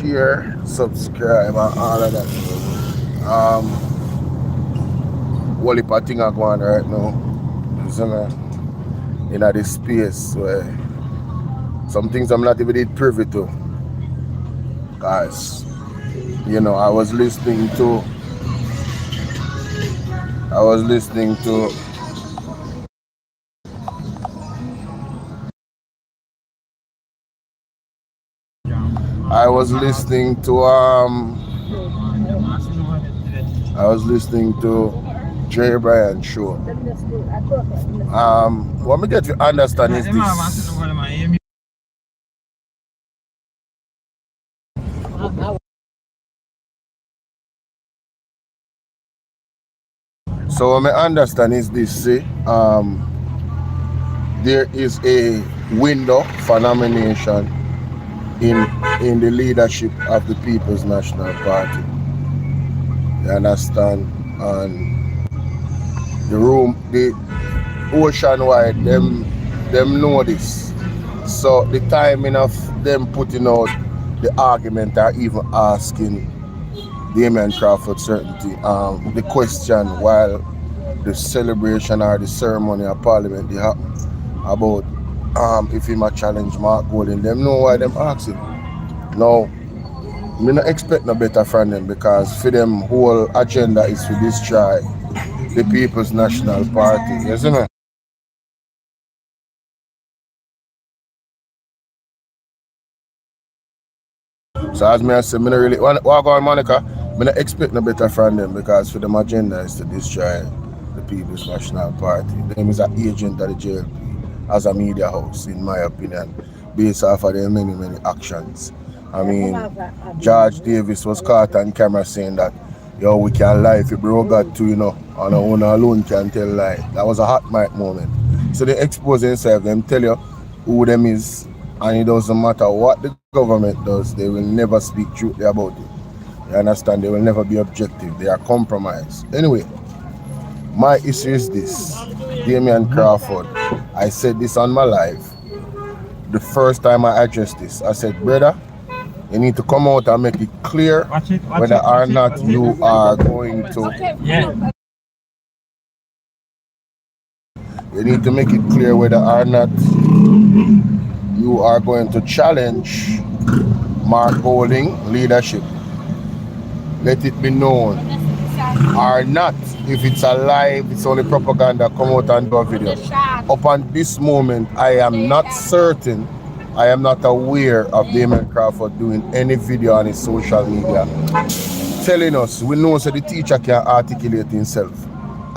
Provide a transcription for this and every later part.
share, subscribe, and all of that. Whole heap of things are going right now. In this space where some things I'm not even privy to. Guys, you know, I was listening to I was listening to Jay Bryan show. What me get to understand is this. So what I understand is this, see, there is a window for nomination in the leadership of the People's National Party. You understand? And the ocean wide, them know this. So the timing of them putting out the argument or even asking Damien Crawford certainty, the question while the celebration or the ceremony of Parliament they happen about if he might challenge Mark Golding, them know why them asking. Now, me not expect no better from them because for them whole agenda is to destroy the People's National Party, you see me? So as me I say, me not really what going Monica, me not expect no better from them because for them agenda is to destroy the People's National Party. Them is an agent of the JLP as a media house, in my opinion, based off of their many actions. I mean, George Davis was caught on camera saying that, yo, we can lie if you bro got to, you know, on our own alone can tell lie. That was a hot mic moment. So they expose themselves, them tell you who them is, and it doesn't matter what the government does, they will never speak truthfully about it. You understand? They will never be objective. They are compromised. Anyway, my issue is this. Damien Crawford, I said this on my live. The first time I addressed this, I said, brother, you need to come out and make it clear whether or not you are going to. You need to make it clear whether or not you are going to challenge Mark Golding leadership. Let it be known. Or not. If it's a lie, if it's only propaganda, come out and do a video. Up on this moment, I am not certain, I am not aware of Damien Crawford doing any video on his social media telling us, we know so the teacher can articulate himself.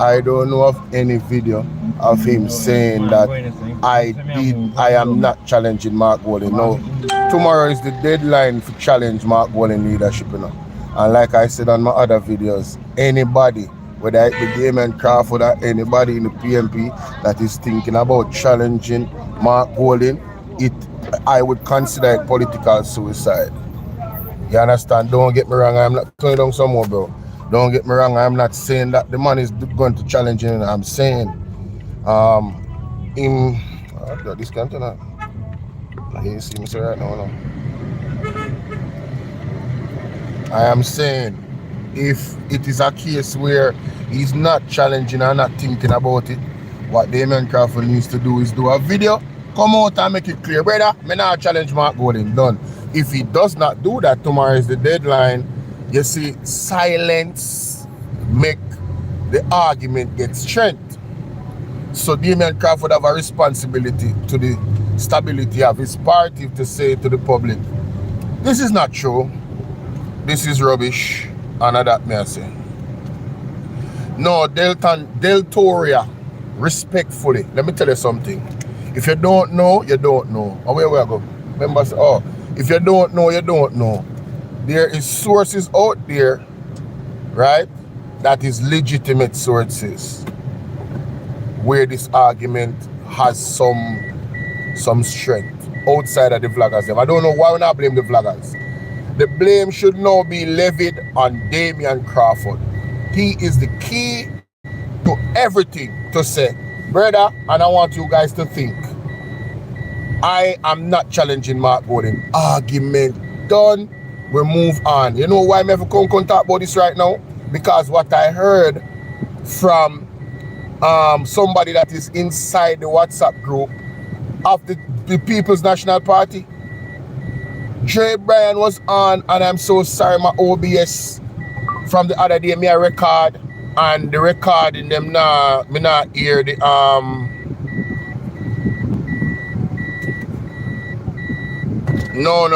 I don't know of any video of him saying that I am not challenging Mark Golding. No, tomorrow is the deadline for challenge Mark Golding leadership, you know. And like I said on my other videos, anybody, whether it be Damien Crawford or anybody in the PMP that is thinking about challenging Mark Golding, I would consider it political suicide. You understand? Don't get me wrong, I'm not turning down some more, bro. Don't get me wrong, I'm not saying that the man is going to challenge him. I'm saying this can't turn out. You see me say right now, no? I am saying if it is a case where he's not challenging or not thinking about it, what Damien Crawford needs to do is do a video, come out and make it clear, brother, me not challenge Mark Golding, done. If he does not do that, tomorrow is the deadline. You see, silence make the argument get strength. So Damien Crawford have a responsibility to the stability of his party to say to the public, this is not true, this is rubbish, and that may I say. No, Deltoria, respectfully, let me tell you something. If you don't know, you don't know. Oh, where I go? Remember, if you don't know, you don't know. There is sources out there, right, that is legitimate sources where this argument has some strength outside of the vloggers. I don't know why we not blame the vloggers. The blame should now be levied on Damien Crawford. He is the key to everything to say, brother, and I want you guys to think, I am not challenging Mark Golding. Argument done. we move on. You know why I'm ever come talk about this right now? Because what I heard from somebody that is inside the WhatsApp group of the People's National Party, Dre Bryan was on, and I'm so sorry, my OBS from the other day, me a record, and the recording them me not hear the no.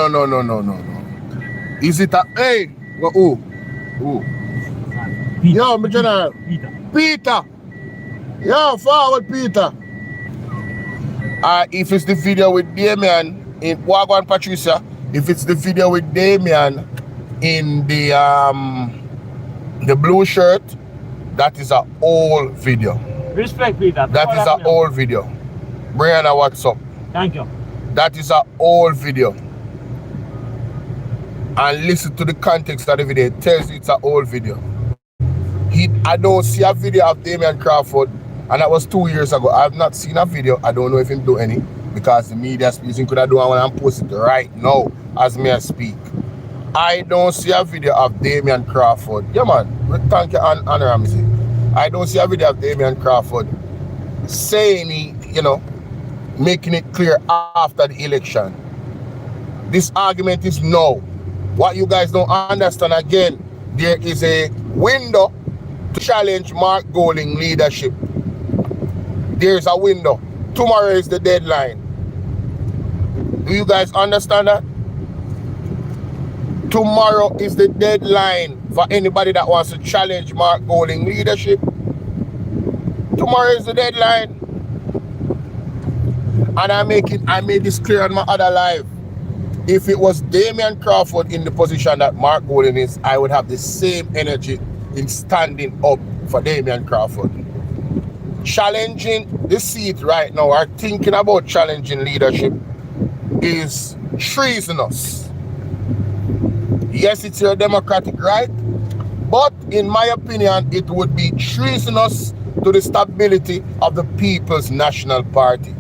Is it a hey? Well, who? Yo, me general. Peter. Yo, forward Peter. If it's the video with Damien in Wagwan Patricia, if it's the video with Damien in the blue shirt, that is an old video. Respect Peter. That is an old video. Brianna, what's up? Thank you. That is an old video. And listen to the context of the video. It tells you it's an old video. I don't see a video of Damian Crawford, and that was 2 years ago. I have not seen a video. I don't know if him do any, because the media speaking could have done one and post it right now as me I speak. I don't see a video of Damian Crawford. Yeah, man. Thank you, Honor Ramsey. I don't see a video of Damian Crawford saying he, making it clear after the election. This argument is no. What you guys don't understand, again, there is a window to challenge Mark Golding leadership. There's a window. Tomorrow is the deadline. Do you guys understand that? Tomorrow is the deadline for anybody that wants to challenge Mark Golding leadership. Tomorrow is the deadline. And I made this clear on my other live. If it was Damian Crawford in the position that Mark Golding is, I would have the same energy in standing up for Damian Crawford. Challenging the seat right now, or thinking about challenging leadership, is treasonous. Yes, it's your democratic right, but in my opinion, it would be treasonous to the stability of the People's National Party.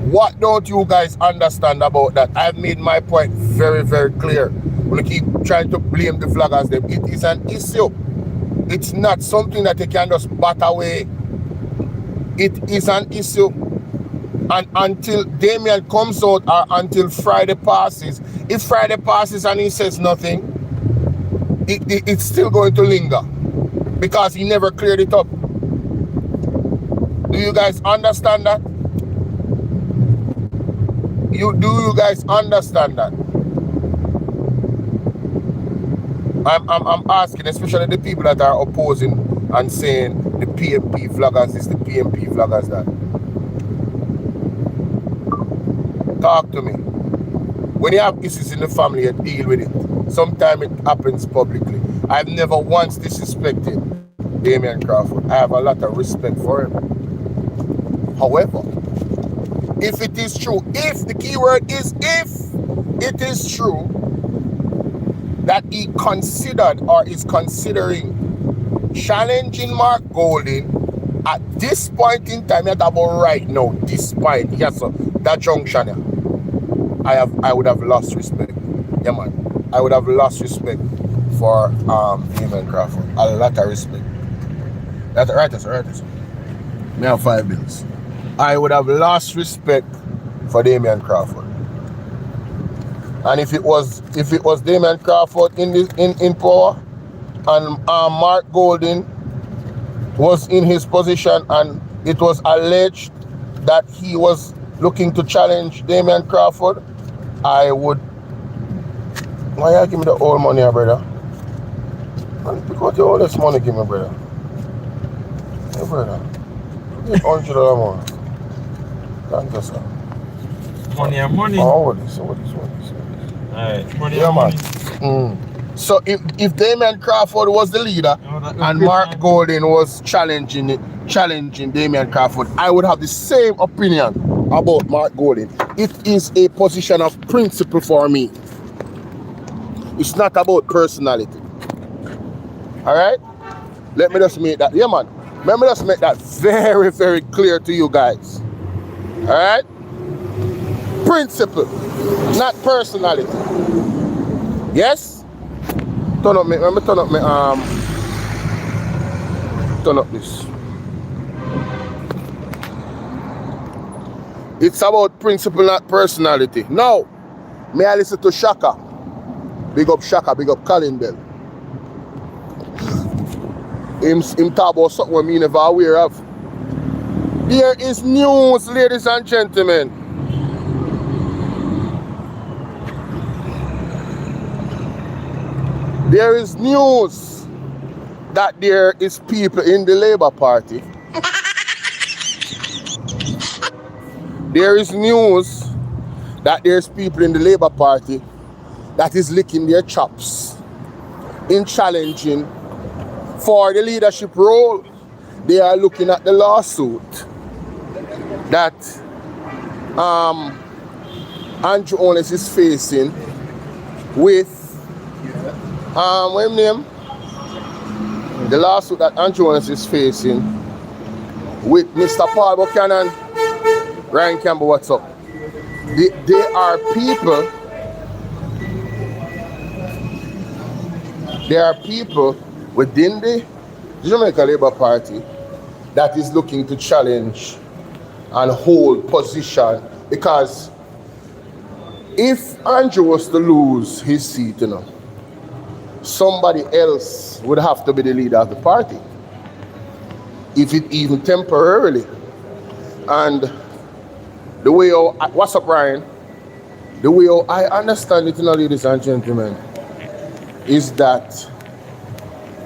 What don't you guys understand about that? I've made my point very, very clear. We keep trying to blame the flaggers. It is an issue. It's not something that you can just bat away. It is an issue. And until Damien comes out, or until Friday passes, if Friday passes and he says nothing, it's still going to linger, because he never cleared it up. Do you guys understand that? Do you guys understand that? I'm asking, especially the people that are opposing and saying the PMP flaggers this, the PMP flaggers that. Talk to me. When you have issues in the family, you deal with it. Sometimes it happens publicly. I've never once disrespected Damian Crawford. I have a lot of respect for him. However, if it is true, if the key word is if it is true that he considered or is considering challenging Mark Golding at this point in time, at about right now, despite that junction here, I would have lost respect. Yeah, man. I would have lost respect for Damian Crawford. A lot of respect. That's right. Me have 5 bills. I would have lost respect for Damian Crawford. And if it was Damian Crawford in power, and Mark Golding was in his position, and it was alleged that he was looking to challenge Damian Crawford, I would. Why you give me the old money, brother? Man, because you all this money, give me, brother. Hey, brother. Give $100 more. Thank you, sir. Money. Oh, what is? Alright, money. Yeah, man. So if Damian Crawford was the leader and Mark Golding was challenging Damian Crawford, I would have the same opinion about Mark Golding. It is a position of principle for me. It's not about personality. Alright? Let me just make that. Yeah, man. Let me just make that very, very clear to you guys. Alright? Principle, not personality. Yes? turn up me, let me turn up me, turn up this. It's about principle, not personality. Now, may I listen to Shaka? Big up Shaka, big up Colin Bell. Him talk about something we never aware of. There is news, ladies and gentlemen. There is news that there is people in the Labour Party. There is news that there's people in the Labour Party that is licking their chops in challenging for the leadership role. They are looking at the lawsuit that Andrew Holness is facing with what name? The lawsuit that Andrew Holness is facing with Mr. Paul Buchanan. Ryan Campbell, what's up? There are people within the Jamaica Labour Party that is looking to challenge and hold position, because if Andrew was to lose his seat, you know, somebody else would have to be the leader of the party, if it even temporarily. And the way, what's up, Ryan? The way I understand it, you know, ladies and gentlemen, is that,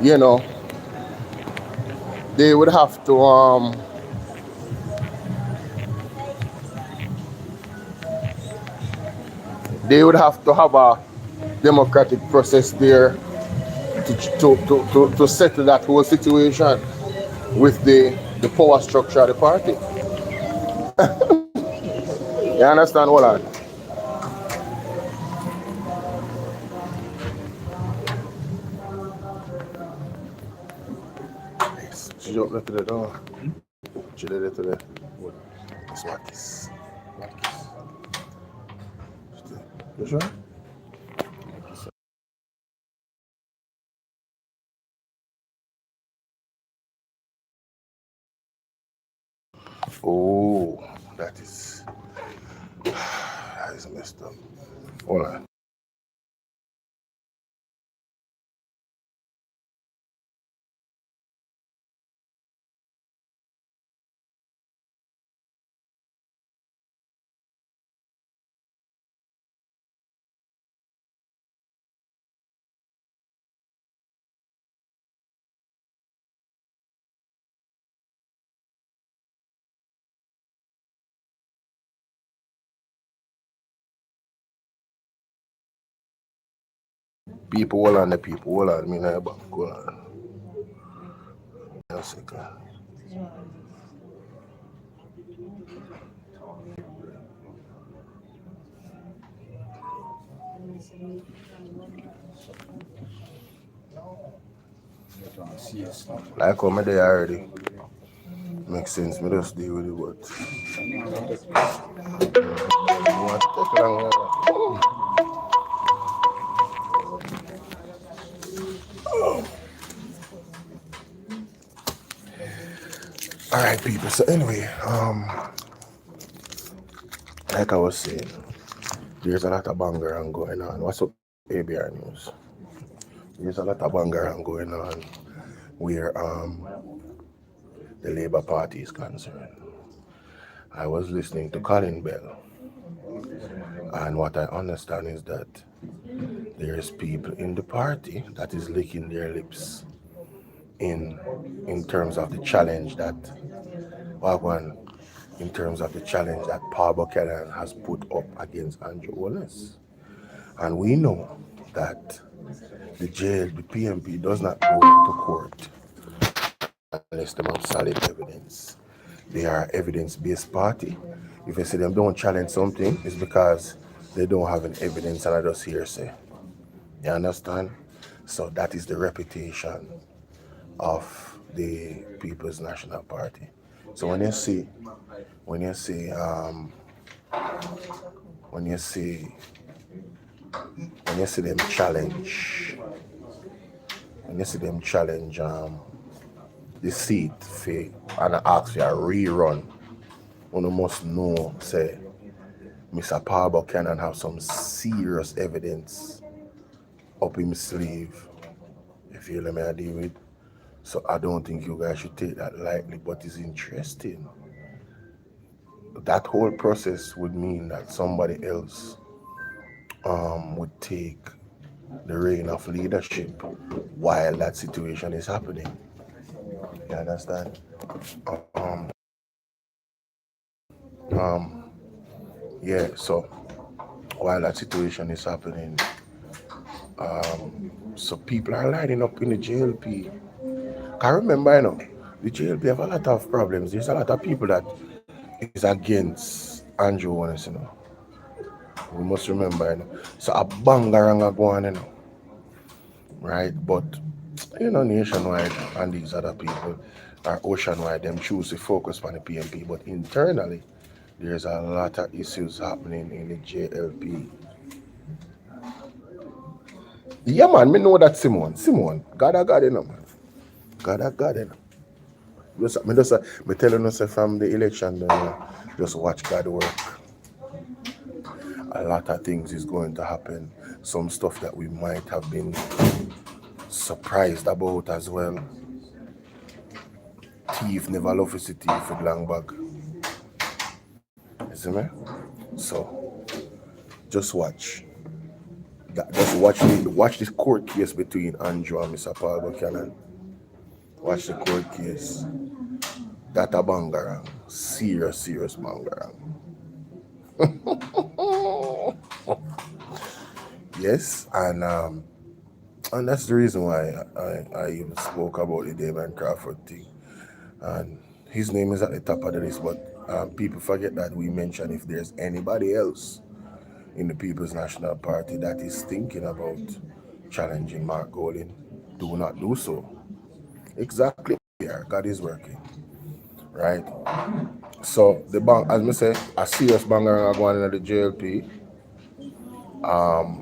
you know, they would have to have a democratic process there to settle that whole situation with the power structure of the party. You understand what I? She don't look at the door. She did it to the Swatties. You sure? Oh, that is messed up. Hold on. People, hold on, the people, hold on, me now back, hold on. One second. Like how me there already. Makes sense, me just deal with it, but you want to take long. Alright people, so anyway, like I was saying, there's a lot of bangarang going on. What's up, ABR News? There's a lot of bangarang going on where the Labour Party is concerned. I was listening to Colin Bell, and what I understand is that there's people in the party that is licking their lips in terms of the challenge that Paul Buchanan has put up against Andrew Holness. And we know that the PMP does not go to court unless they have solid evidence. They are evidence-based party. If you say them don't challenge something, it's because they don't have an evidence and I just hearsay. You understand? So that is the reputation of the People's National Party. So when you see them challenge when you see them challenge the seat for and ask for a rerun, one must know say Mr. Paul Buchanan have some serious evidence up his sleeve. You feel me I deal with? So I don't think you guys should take that lightly, but it's interesting. That whole process would mean that somebody else would take the reign of leadership while that situation is happening. You understand? Yeah, so while that situation is happening, so people are lining up in the JLP. I remember, the JLP have a lot of problems. There's a lot of people that is against Andrew Wallace, We must remember, So a bangarang go on, right? But nationwide and these other people are oceanwide, them choose to focus on the PMP, but internally there's a lot of issues happening in the JLP. Yeah, man, me know that Simon, God, man. God. Me telling us from the election, just watch God work. A lot of things is going to happen. Some stuff that we might have been surprised about as well. Thief never love to see thief with long bag. You see me? So just watch. Watch this court case between Andrew and Mr. Paul Buchanan. Watch the court case. That a bangarang. Serious bangarang. Yes, and that's the reason why I even spoke about the Damon Crawford thing. And his name is at the top of the list, but people forget that we mentioned if there's anybody else in the People's National Party that is thinking about challenging Mark Golding, do not do so. Exactly. Yeah, God is working. Right? So the bank, as I say, a serious banger are going into the JLP.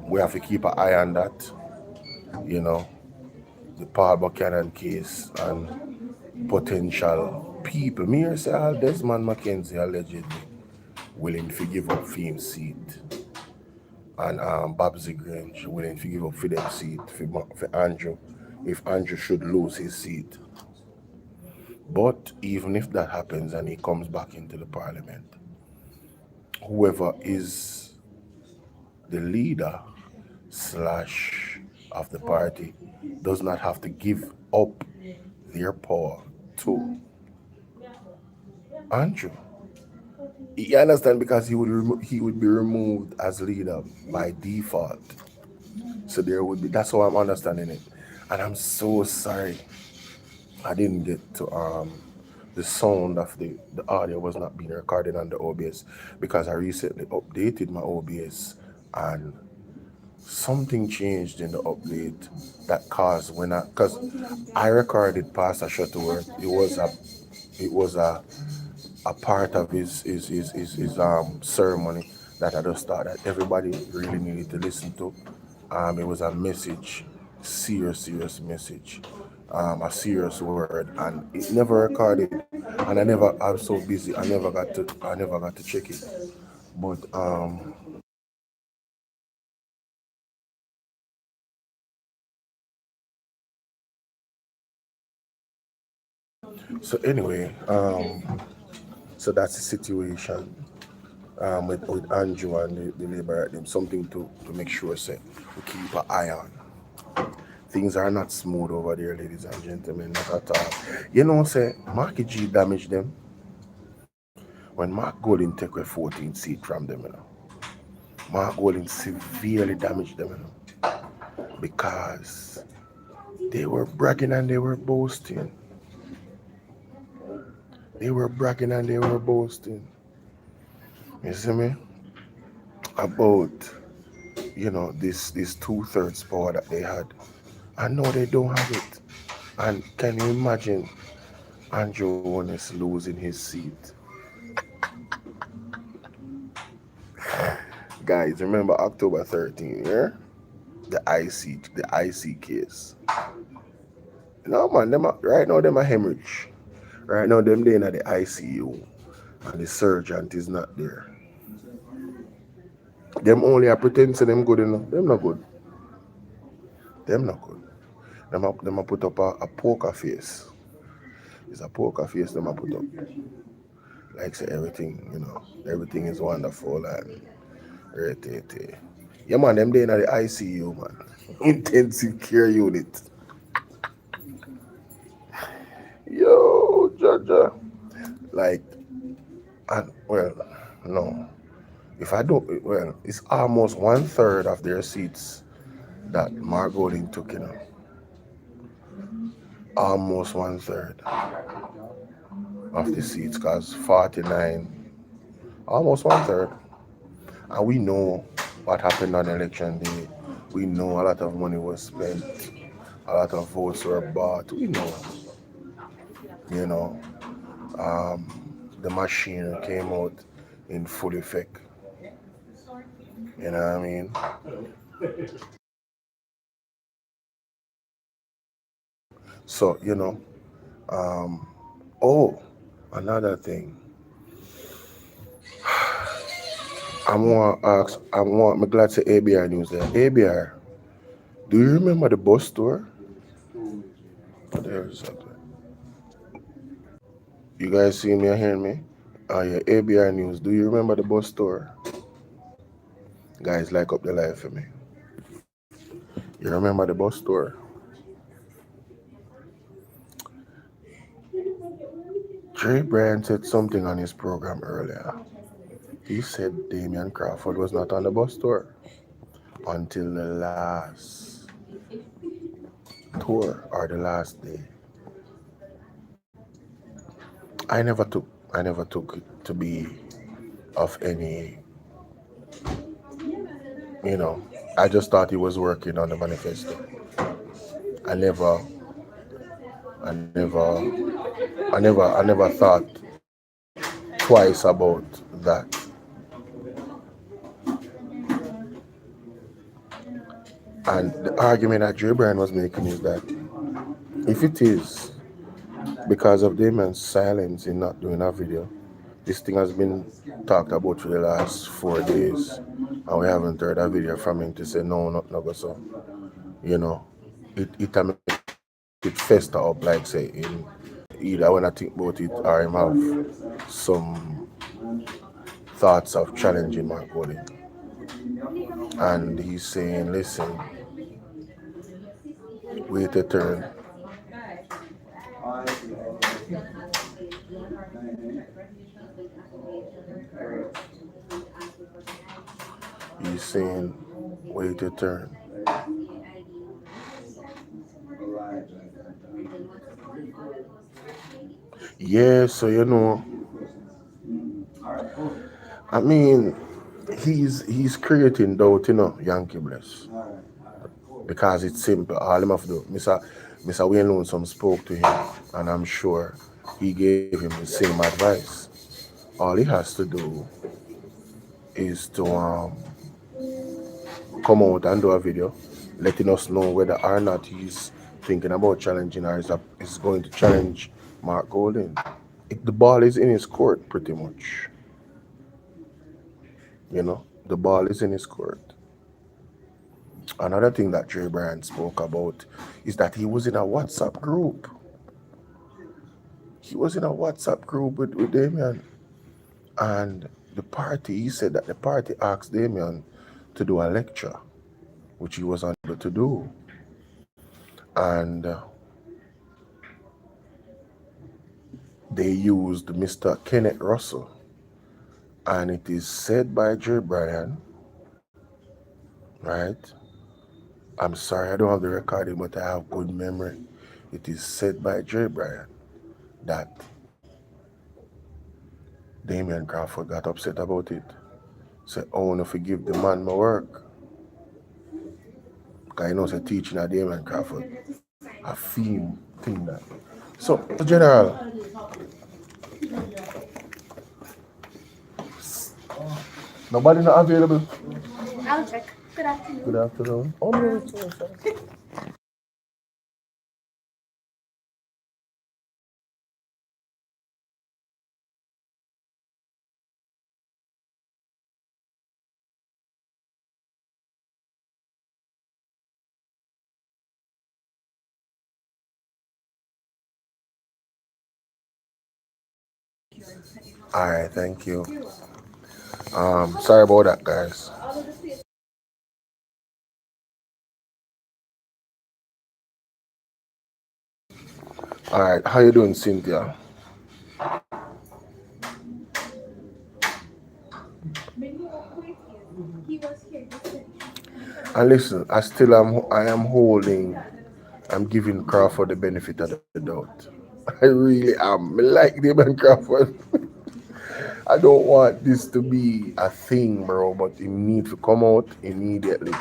We have to keep an eye on that. The Paul Buchanan case and potential people. Me here say Desmond McKenzie allegedly willing to give up for him seat. And Babsy Grange willing to give up for them seat for Andrew if Andrew should lose his seat. But even if that happens and he comes back into the parliament, whoever is the leader / of the party does not have to give up their power to Andrew. You understand? Because he would be removed as leader by default. So there would be. That's how I'm understanding it, and I'm so sorry I didn't get to the sound of the audio was not being recorded on the OBS because I recently updated my OBS and something changed in the update that caused because I recorded Pastor Shuttleworth. It was a part of his ceremony that I just thought that everybody really needed to listen to. It was a message, serious message, a serious word, and it never recorded. And I was so busy, I never got to check it. But so anyway, so that's the situation with Andrew and the Labour. Something to make sure say we keep an eye on. Things are not smooth over there, ladies and gentlemen, not at all. Say Marky G damaged them when Mark Golding took a 14th seat from them. Mark Golding severely damaged them, because they were bragging and they were boasting. They were bragging and they were boasting. You see me? About this 2/3 power that they had. I know they don't have it. And can you imagine Andrew Wallace losing his seat? Guys, remember October 13th, yeah? The IC case. No man, right now them a hemorrhage. Right now them they in the ICU and the surgeon is not there. Them only a pretend say them good enough. Them not good. Them not good. Them a put up a poker face. It's a poker face them a put up. Like say everything, everything is wonderful and everything. Yeah man, them they in the ICU man. Intensive care unit. Yo, Jaja. Like, and well, no. If I don't, well, it's almost 1/3 of their seats that Mark Golding took, Almost 1/3 of the seats, because 49, almost 1/3. And we know what happened on election day. We know a lot of money was spent, a lot of votes were bought. We know, you know, the machine came out in full effect. You know what I mean? So, oh, another thing. I'm glad to ABR News there. ABR, do you remember the bus tour? There's something. You guys see me or hearing me? Oh yeah, ABR News. Do you remember the bus tour? Guys, like up the live for me. You remember the bus tour? Jay Bryan said something on his program earlier. He said Damian Crawford was not on the bus tour until the last tour or the last day. I never took it to be of any, I just thought he was working on the manifesto. I never, I never, I never thought twice about that. And the argument that Joe Bryan was making is that if it is because of Damon's silence in not doing a video, this thing has been talked about for the last 4 days, and we haven't heard a video from him to say no, not go so. You know, it make it fester up like say in either when I think about it or him have some thoughts of challenging Mark Golding. And he's saying, listen, wait a turn. He's saying, wait a turn. Yeah, so I mean, he's creating doubt, Yankee Bless. Because it's simple. All him have to do, Mr. Wayne Lonesome spoke to him, and I'm sure he gave him the same advice. All he has to do is to come out and do a video, letting us know whether or not he's thinking about challenging or is going to challenge Mark Golding. The ball is in his court, pretty much. The ball is in his court. Another thing that Jay Bryan spoke about is that he was in a WhatsApp group. He was in a WhatsApp group with Damian. And he said that the party asked Damian to do a lecture, which he was unable to do. And they used Mr. Kenneth Russell. And it is said by Jay Bryan, right? I'm sorry, I don't have the recording, but I have good memory. It is said by Jay Bryan that Damian Crawford got upset about it. Said, I want to forgive the man my work. Because he knows a teaching at Damian Crawford. A theme thing that. So, General, nobody not available? I'll check. Good afternoon. Good afternoon. Oh, no. All right, thank you. Sorry about that, guys. All right, how you doing, Cynthia? And listen, I am holding, I'm giving Crawford the benefit of the doubt. I really am. I like Damon Crawford. I don't want this to be a thing, bro, but it needs to come out immediately.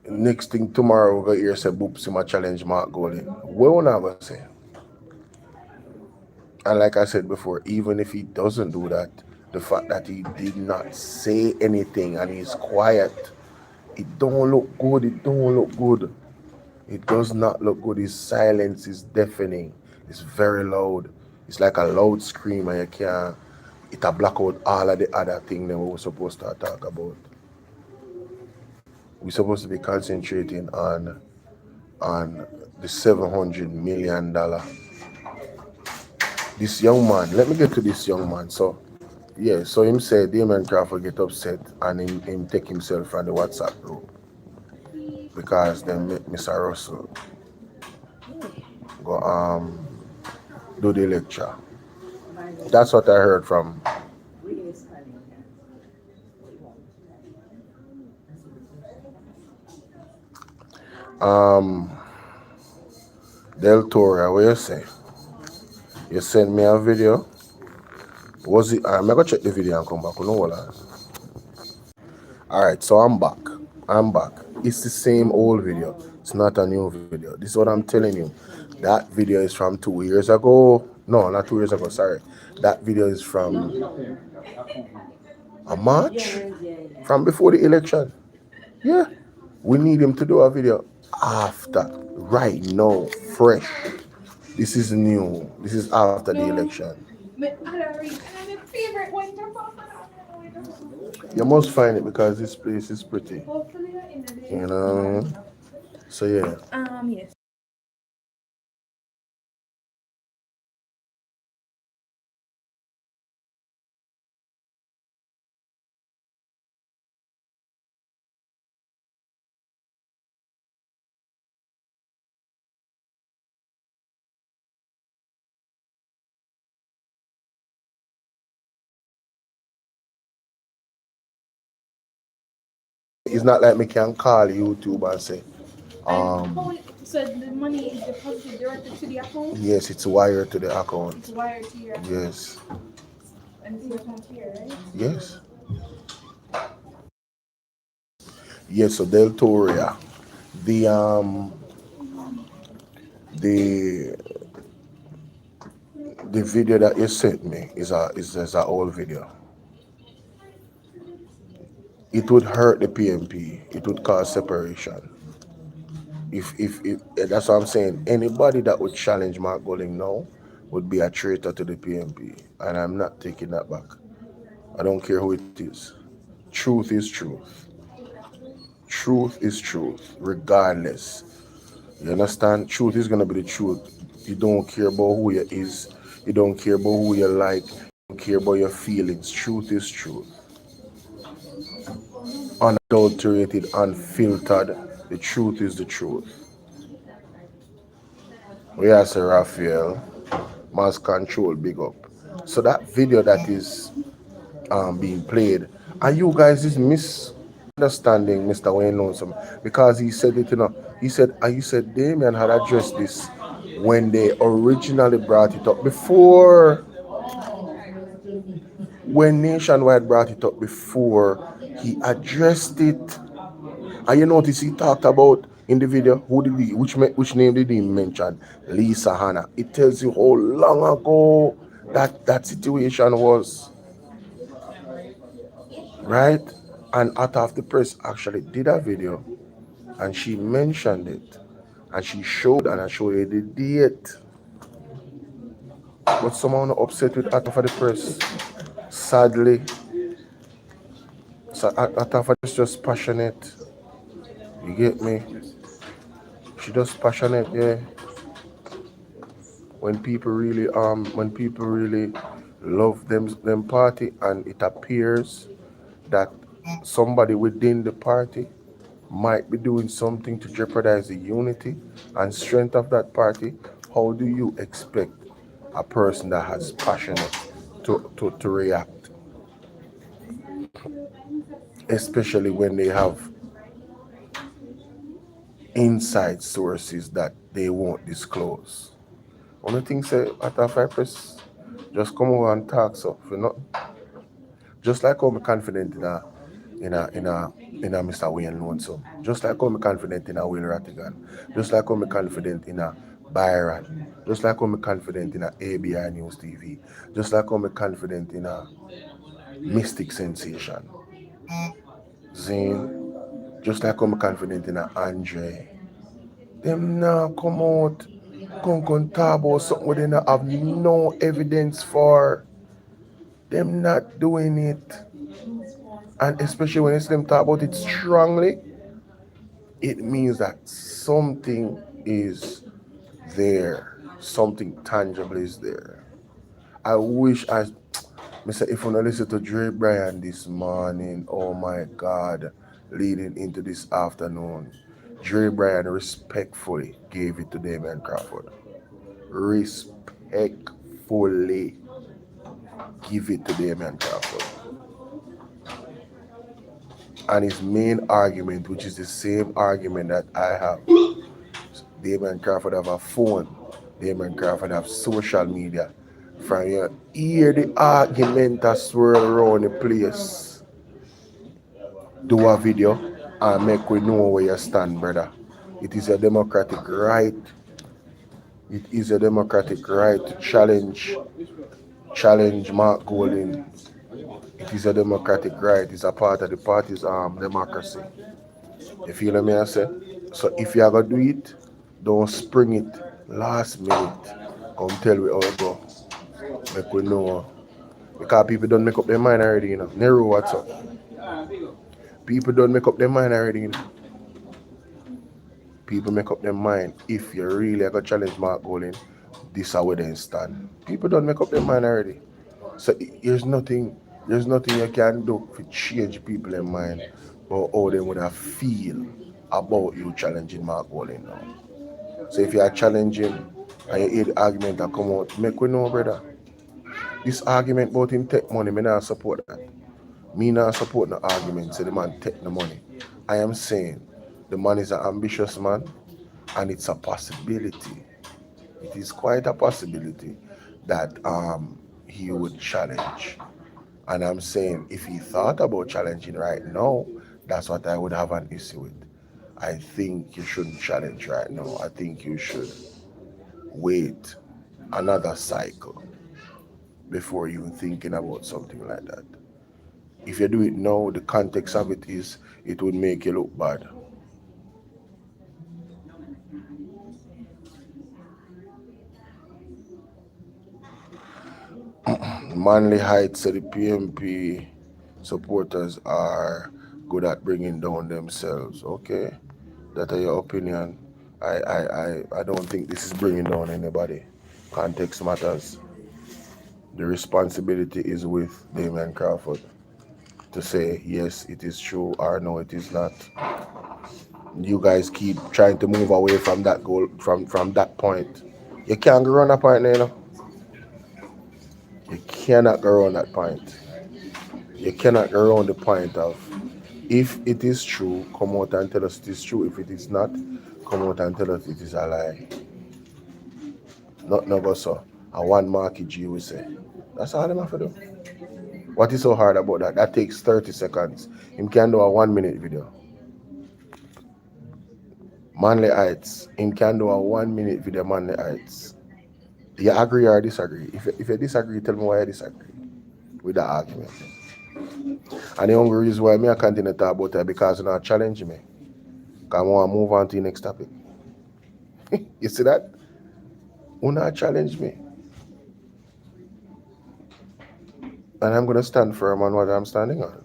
Next thing tomorrow, we're going to hear say, Boopsy, my challenge Mark Golden. What will I say? And like I said before, even if he doesn't do that, the fact that he did not say anything and he's quiet, it don't look good. It don't look good. It does not look good. His silence is deafening. It's very loud. It's like a loud scream and you can't, it'll block out all of the other things that we were supposed to talk about. We're supposed to be concentrating on the $700 million. This young man, let me get to this young man. So yeah, so him said Damon Crawford get upset and him take himself from the WhatsApp group because then Mr. Russell go do the lecture. That's what I heard from um Del Toro. What you say? You send me a video. Was it? I'm gonna check the video and come back. You know what? All right, so I'm back. I'm back. It's the same old video. It's not a new video. This is what I'm telling you. That video is from 2 years ago. No, not 2 years ago. Sorry. That video is from a March, from before the election. Yeah, we need him to do a video after, right now, fresh. This is new. This is after the election. You must find it because this place is pretty. You know. So yeah. Yes. It's not like me can call YouTube and say, So the money is deposited directly to the account? yes, it's wired to the account. It's wired to your account. Yes. And it's your account here, right? Yes. Yes, so Del Toria. The the the video that you sent me is a old video. It would hurt the PMP. It would cause separation. If that's what I'm saying. Anybody that would challenge Mark Golding now would be a traitor to the PMP, and I'm not taking that back. I don't care who it is. Truth is truth. Truth is truth, regardless. You understand? Truth is gonna be the truth. You don't care about who you is. You don't care about who you like. You don't care about your feelings. Truth is truth. Unadulterated, unfiltered. The truth is the truth. We are Sir Raphael, mass control, big up. So that video that is being played, and you guys is misunderstanding Mr. Wayne Lonesome because he said it, he said Damien had addressed this when they originally brought it up before, when Nationwide brought it up before he addressed it. And you notice he talked about in the video, which name did he mention? Lisa Hanna. It tells you how long ago that situation was, right? And out of the press actually did a video, and she mentioned it, and she showed, and I showed you the date. But someone upset with out of the press. Sadly, so out of is just passionate. You get me? She just passionate, yeah. When people really love them party, and it appears that somebody within the party might be doing something to jeopardize the unity and strength of that party, how do you expect a person that has passion to react, especially when they have inside sources that they won't disclose? Only thing say, after I press, just come over and talk, so you know, just like I'm confident in a Mr. Wayne Lonesome, just like I'm confident in a Will Rattigan, just like I'm confident in a Byron, just like I'm confident in a ABI News TV, just like I'm confident in a Mystic Sensation, Zane, just like I'm confident in a Andre. Them now come out, come talk about something where they not have no evidence for. Them not doing it. And especially when it's them talk about it strongly, it means that something is there. Something tangible is there. I wish Mr. If you listen to Dre Bryan this morning, oh my God, leading into this afternoon, Dre Bryan respectfully gave it to Damian Crawford. Respectfully give it to Damian Crawford. And his main argument, which is the same argument that I have, Damian Crawford have a phone, Damian Crawford have social media. From you hear the argument that swirl around the place, do a video and make we know where you stand, brother. It is a democratic right. It is a democratic right to challenge Mark Golding. It is a democratic right. It's a part of the party's democracy. You feel me I say? So if you are gonna do it, don't spring it last minute. Come tell we how it go. Make we know. Because people don't make up their mind already, you know. Nero, what's up? People don't make up their mind already, you know. People make up their mind. If you really are gonna challenge Mark Golding, this is where they stand. People don't make up their mind already. So there's nothing you can do to change people in mind or how they would have feel about you challenging Mark Golding now. So if you are challenging and you hear the argument that come out, make we know, brother. This argument about him take money, me not support that. Me not support no argument, say the man take the money. I am saying the man is an ambitious man and it's a possibility. It is quite a possibility that he would challenge. And I'm saying if he thought about challenging right now, that's what I would have an issue with. I think you shouldn't challenge right now. I think you should wait another cycle before you thinking about something like that. If you do it now, the context of it is it would make you look bad. Manly Heights said the PMP supporters are good at bringing down themselves. Okay, that are your opinion. I don't think this is bringing down anybody. Context matters. The responsibility is with Damian Crawford to say yes, it is true or no, it is not. You guys keep trying to move away from that goal, from that point. You can't go around that point, you know. You cannot go around that point. You cannot go around the point of if it is true, come out and tell us it is true. If it is not, come out and tell us it is a lie. Not no go so. A one market G we say. That's all them have to do. What is so hard about that? That takes 30 seconds. Him can do a 1 minute video. Manly Heights. Him can do a 1 minute video, Manly Heights. You agree or disagree? If you disagree, tell me why you disagree with that argument. And the only reason why me I continue to talk about it because you not challenge me. Because I want to move on to the next topic. You see that? You not challenge me. And I'm going to stand firm on what I'm standing on.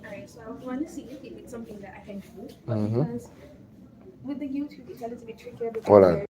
Alright, so I want to see if it's something that I can do. Mm-hmm. Because with the YouTube, it's a little bit trickier Hold because on.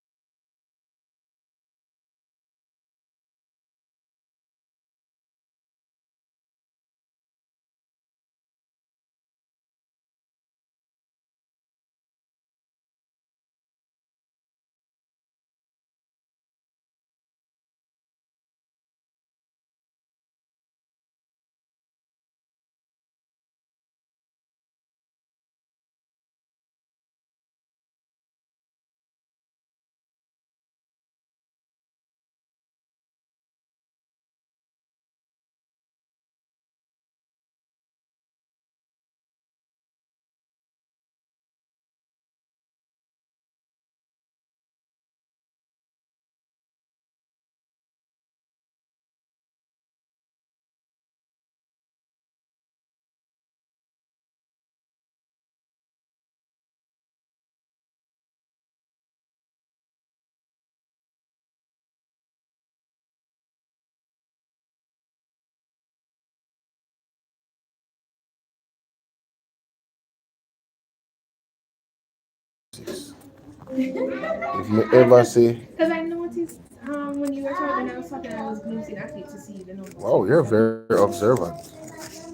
If me ever say, Because I noticed when you were talking, when I was talking, I was glimpsing at it to see the numbers. wow, you're very observant.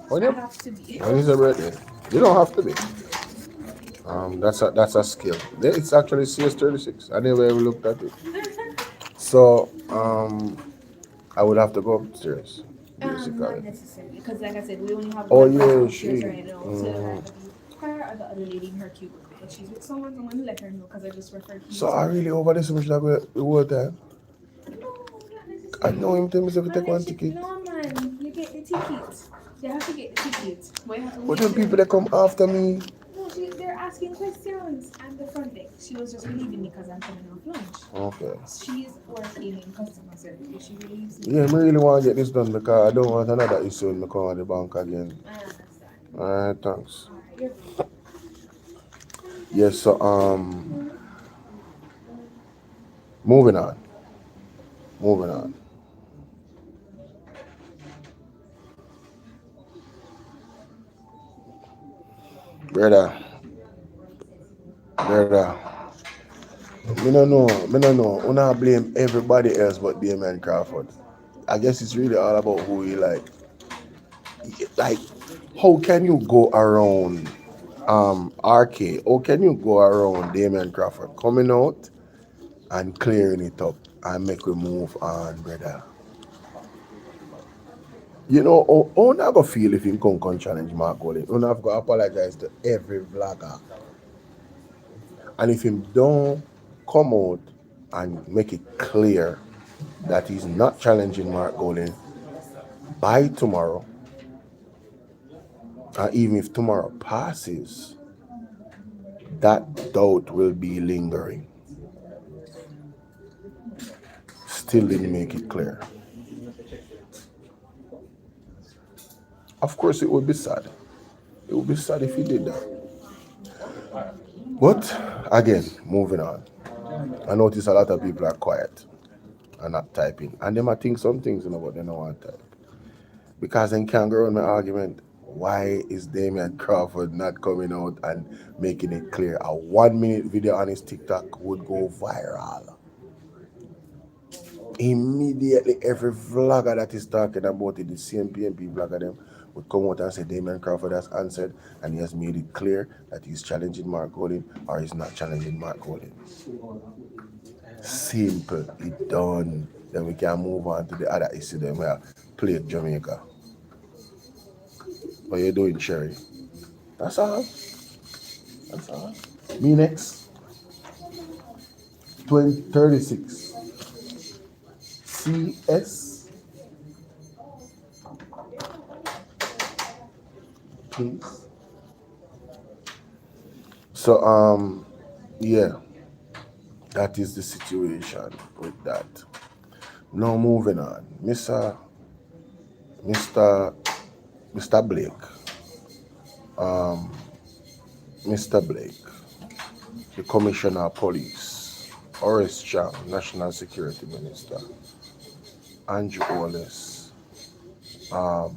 When I you have to be. when is your birthday? You don't have to be. That's a skill. It's actually CS36. I never ever looked at it. So I would have to go upstairs, Not basically. necessarily, because like I said, we only have Oh one person yeah, upstairs she. right now. So either her or the other lady in her cubicle. But she's with someone, so I'm gonna let her know because I just referred to you. So I really over this much like the whole time. No, not I necessarily. know him tell me if I take one Unless ticket. no man, you get the ticket. You have to get the ticket. But you have to But wait then till. people that come after me. No, they're asking questions. I'm the front desk. She was just relieving me because I'm coming off lunch. Okay. She's working in customer service, but she relieves me. Yeah, I really want to get this done because I don't want another issue when I come on the bank again. I understand. Alright, thanks. Alright, you're good. Yes, so moving on. Moving on. Brother, brother. Me no know. We not blame everybody else but Damien Crawford. I guess it's really all about who he like. Like, how can you go around RK? How can you go around Damien Crawford coming out and clearing it up and make we move on, brother? You know, how not go feel if him come challenge Mark Golden? You have to apologize to every vlogger. And if him don't come out and make it clear that he's not challenging Mark Golden by tomorrow, and even if tomorrow passes, that doubt will be lingering. Still didn't make it clear. Of course, it would be sad. It would be sad if he did that. But again, moving on. I notice a lot of people are quiet and not typing. And they might think some things, but they don't want to type. Because they can't go on my argument. Why is Damian Crawford not coming out and making it clear? A 1 minute video on his TikTok would go viral. Immediately, every vlogger that is talking about it, the same PNP vlogger them, would come out and say Damian Crawford has answered and he has made it clear that he's challenging Mark Golden or he's not challenging Mark Golden. Simple, it done. Then we can move on to the other issue. Then we have played Jamaica. What you doing, Sherry? That's all. That's all. Me next. 2036. CS. Please. So yeah, that is the situation with that. Now moving on. Mr. Blake. Mr. Blake, the Commissioner of Police, Horace Chang, National Security Minister, Andrew Wallace, the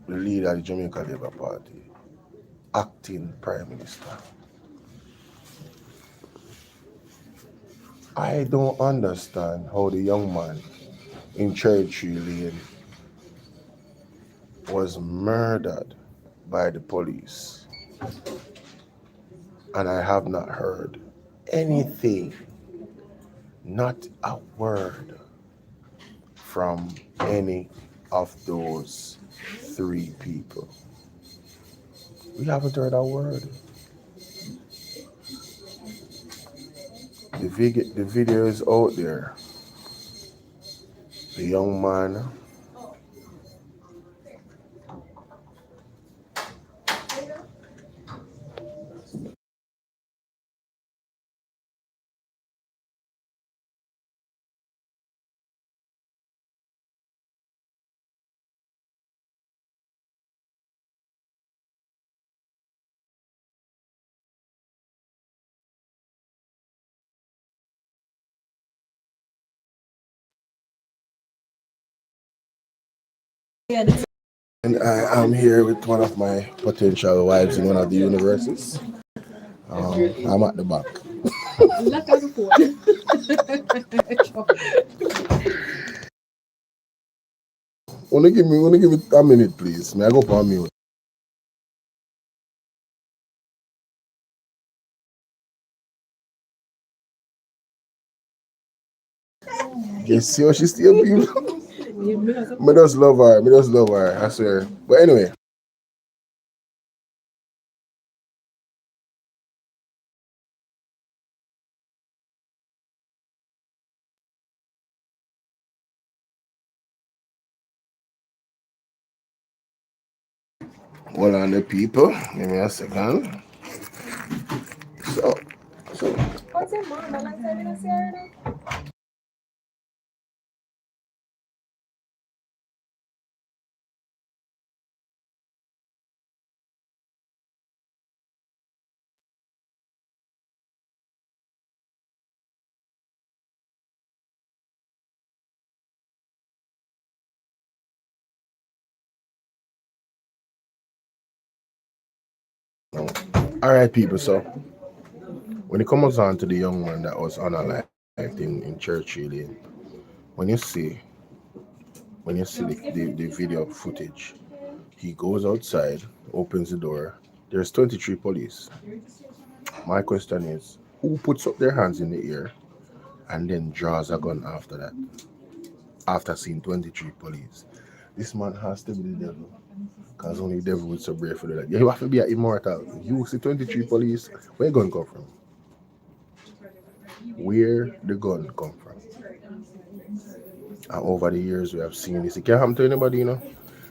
leader of the Jamaica Labour Party, acting Prime Minister. I don't understand how the young man in Cherry Tree Lane was murdered by the police, and I have not heard anything, not a word from any of those three people. We haven't heard a word. The video is out there. The young man and I am here with one of my potential wives in one of the universities. I'm at the back. Look at the phone. Wanna give it a minute, please. May I go for a mute? You see how she still people? Me just love her. Me just love her. I swear. But anyway. Hold on the people. Give me a second. So so What's your mom? I like having a Saturday. alright people, so when it comes on to the young man that was unalived in Churchill Lane, when you see the video footage, he goes outside, opens the door, there's 23 police. My question is, who puts up their hands in the air and then draws a gun after that? After seeing 23 police. This man has to be the devil. Because only the devil would so brave for that. You have to be an immortal. You see 23 police, where gun come from? Where the gun come from? And over the years we have seen this. It can't happen to anybody, you know.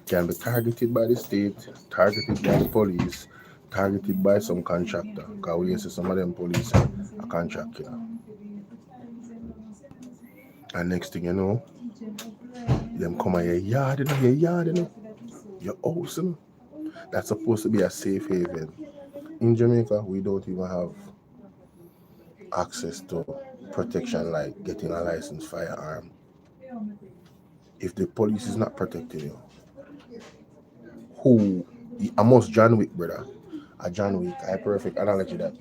Can be targeted by the state, targeted by the police, targeted by some contractor. Because we see some of them police are a contract killer. And next thing you know, them come at your yard, your house, That's supposed to be a safe haven. In Jamaica, we don't even have access to protection like getting a licensed firearm. If the police is not protecting you, who? Almost John Wick, brother. A John Wick, I perfect analogy that.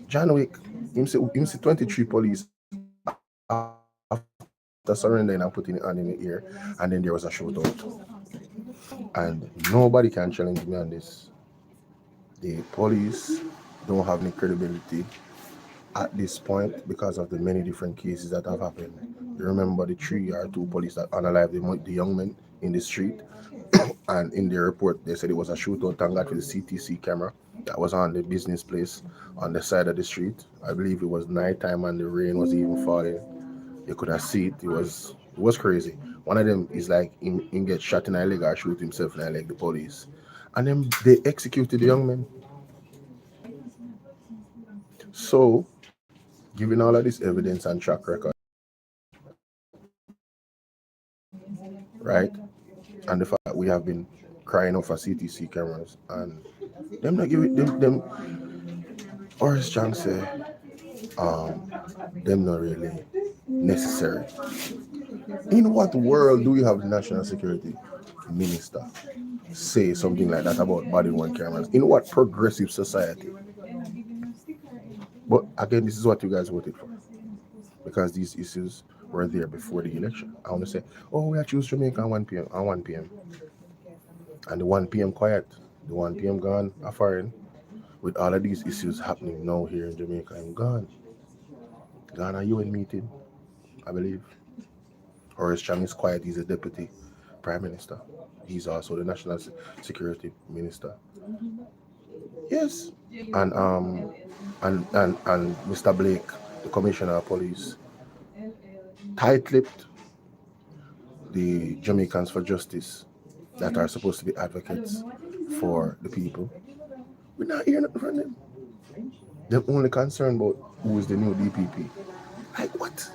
John Wick, him see 23 police after surrendering and putting it on in the ear, and then there was a shootout. And nobody can challenge me on this. The police don't have any credibility at this point because of the many different cases that have happened. You remember the 3 or 2 police that unalived the young men in the street, and in their report they said it was a shootout. Thank God for the CTC camera that was on the business place on the side of the street. I believe it was nighttime and the rain was even falling. You could have seen it. It was crazy. One of them is like him get shot in the leg or shoot himself in the leg. The police, and then they executed the young man. So, given all of this evidence and track record, right, and the fact that we have been crying out for CTC cameras and them not give it them Orange Chang say them not really necessary. In what world do we have the national security minister say something like that about body worn cameras? In what progressive society? But again, this is what you guys voted for. Because these issues were there before the election. I want to say, oh, we are choose Jamaica on 1 p.m. on 1 p.m. And the 1 p.m. quiet. The 1 p.m. gone a foreign. With all of these issues happening now here in Jamaica, I'm gone. Gone a UN meeting, I believe. Horace Chang is quiet, he's a deputy prime minister. He's also the national security minister. Yes. And Mr. Blake, the commissioner of police, tight-lipped the Jamaicans for justice that are supposed to be advocates for the people. We're not hearing nothing from them. They're only concerned about who is the new DPP. Like what?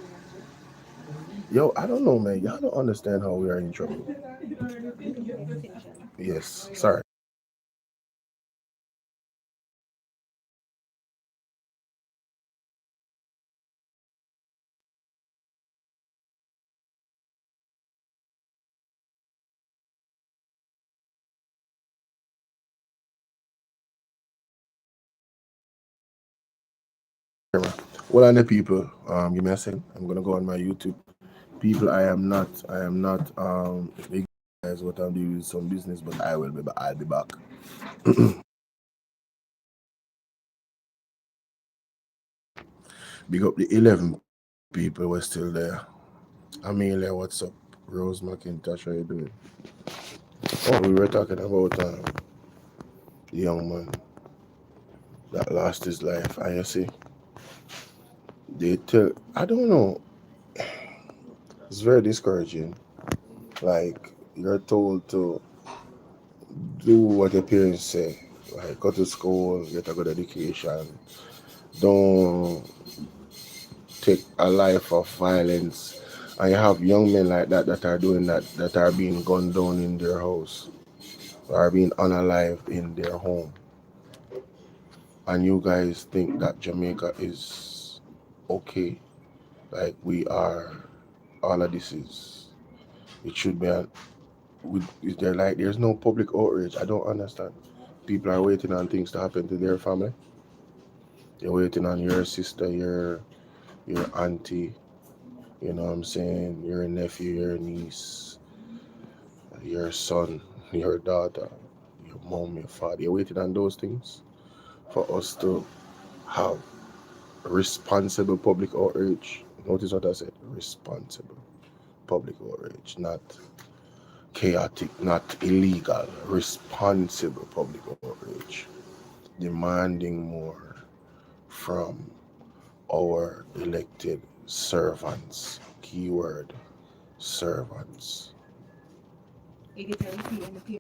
Yo, I don't know, man. Y'all don't understand how we are in trouble. Yes, sorry. Well, on the people, give me a second. I'm gonna go on my YouTube. People, I am not big guys what I'm doing with some business, but I'll be back. Big up the 11 people were still there. Amelia, what's up? Rose McIntosh, how you doing? Oh, we were talking about the young man that lost his life. And you see, I don't know, it's very discouraging. Like, you're told to do what your parents say, like go to school, get a good education, don't take a life of violence. And you have young men like that are doing that are being gunned down in their house, are being unalive in their home. And you guys think that Jamaica is okay, like we are, all of this is, it should be is there, like there's no public outrage? I don't understand. People are waiting on things to happen to their family. You're waiting on your sister, your auntie, you know what I'm saying, your nephew, your niece, your son, your daughter, your mom, your father. You're waiting on those things for us to have responsible public outrage. Notice what I said, responsible public outrage, not chaotic, not illegal, responsible public outrage, demanding more from our elected servants. Keyword, servants. You get your receipt and the pay.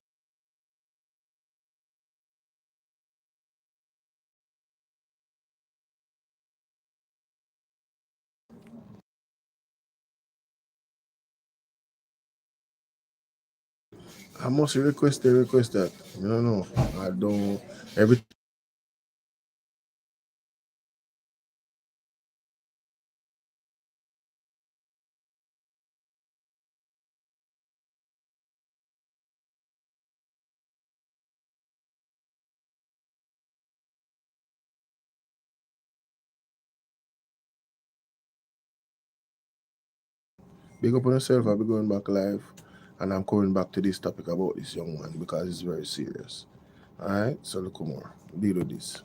I must request that. No. I don't. Every big up on yourself. I'll be going back live, and I'm coming back to this topic about this young man because it's very serious. All right. So look more. Deal with this.